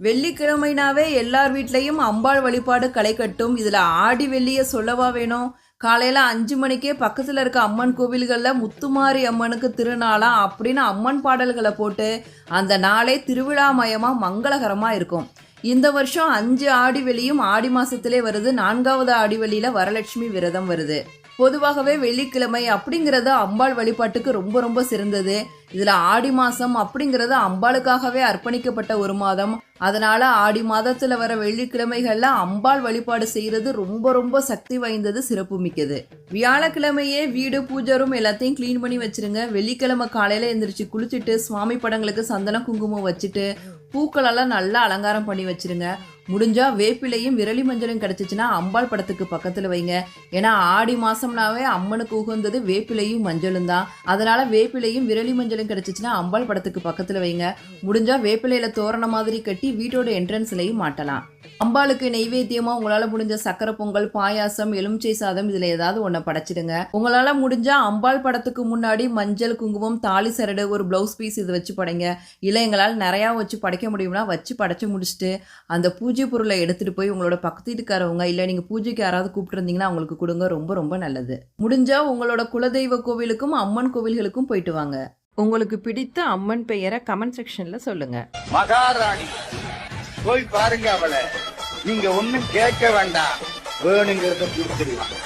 வெள்ளிக்கிழமைனாவே எல்லார் வீட்லேயும் அம்பாள் வழிபாடு களை கட்டும். இதில் ஆடி வெள்ளியை சொல்லவா வேணும்? காலையில் 5 மணிக்கே பக்கத்தில் இருக்க அம்மன் கோவில்களில் முத்துமாரி அம்மனுக்கு திருநாளா அப்படின்னு அம்மன் பாடல்களை போட்டு அந்த நாளே திருவிழாமயமாக மங்களகரமாக இருக்கும். இந்த வருஷம் 5 ஆடி வெள்ளியும் ஆடி மாதத்திலே வருது. 4வது ஆடி வெள்ளியில் வரலட்சுமி விரதம் வருது. பொதுவாகவே வெள்ளிக்கிழமை அப்படிங்கிறது அம்பாள் வழிபாட்டுக்கு ரொம்ப ரொம்ப சிறந்தது. இதில் ஆடி மாதம் அப்படிங்கிறது அம்பாளுக்காகவே அர்ப்பணிக்கப்பட்ட ஒரு மாதம். அதனால் ஆடி மாதத்தில் வர வெள்ளிக்கிழமைகளில் அம்பாள் வழிபாடு செய்கிறது ரொம்ப ரொம்ப சக்தி வாய்ந்தது, சிறப்பு மிக்கது. வியாழக்கிழமையே வீடு பூஜை ரூம் எல்லாத்தையும் க்ளீன் பண்ணி வச்சுருங்க. வெள்ளிக்கிழமை காலையில் எழுந்திரிச்சு குளிச்சுட்டு சுவாமி படங்களுக்கு சந்தனம் குங்குமம் வச்சுட்டு பூக்களெல்லாம் நல்லா அலங்காரம் பண்ணி வச்சுருங்க. முடிஞ்சால் வேப்பிலையும் விரலி மஞ்சளும் கிடச்சிச்சின்னா அம்பாள் படத்துக்கு பக்கத்தில் வைங்க. ஏன்னா ஆடி மாதம்னாவே அம்மனுக்கு உகந்தது வேப்பிலையும் மஞ்சளும் தான். அதனால் வேப்பிலையும் விரலி மஞ்சளும் கிடச்சிச்சின்னா அம்பாள் படத்துக்கு பக்கத்தில் வைங்க. முடிஞ்சால் வேப்பிலையில் தோரண மாதிரி கட்டி வீட்டோட என்ட்ரன்ஸ்லையும் மாட்டலாம். அம்பாளுக்கு நெய்வேத்தியமாக உங்களால் முடிஞ்ச சக்கரை பொங்கல், பாயாசம், எலுமிச்சை சாதம் இதில் ஏதாவது ஒன்றை படைச்சிடுங்க. உங்களால் முடிஞ்சால் அம்பாள் படத்துக்கு முன்னாடி மஞ்சள், குங்குமம், தாலி சரடு, ஒரு ப்ளவுஸ் பீஸ் இது வச்சு படைங்க. இல்லை எங்களால் நிறையா வச்சு படைக்க முடியும்னா வச்சு படைச்சி முடிச்சுட்டு அந்த பூஜை பொருளை எடுத்துகிட்டு போய் உங்களோட பக்கத்து வீட்டுக்காரவங்க இல்லை நீங்கள் பூஜைக்கு யாராவது கூப்பிட்டுருந்தீங்கன்னா அவங்களுக்கு கொடுங்க. ரொம்ப ரொம்ப நல்லது. முடிஞ்சால் உங்களோட குலதெய்வ கோவிலுக்கும் அம்மன் கோவில்களுக்கும் போயிட்டு வாங்க. உங்களுக்கு பிடித்த அம்மன் பெயரை கமெண்ட் செக்ஷனில் சொல்லுங்கள். மகாராணி போய் பாருங்க அவளை. நீங்க ஒண்ணும் கேட்க வேண்டாம், வேணுங்கிறத கொடுத்துருவாங்க.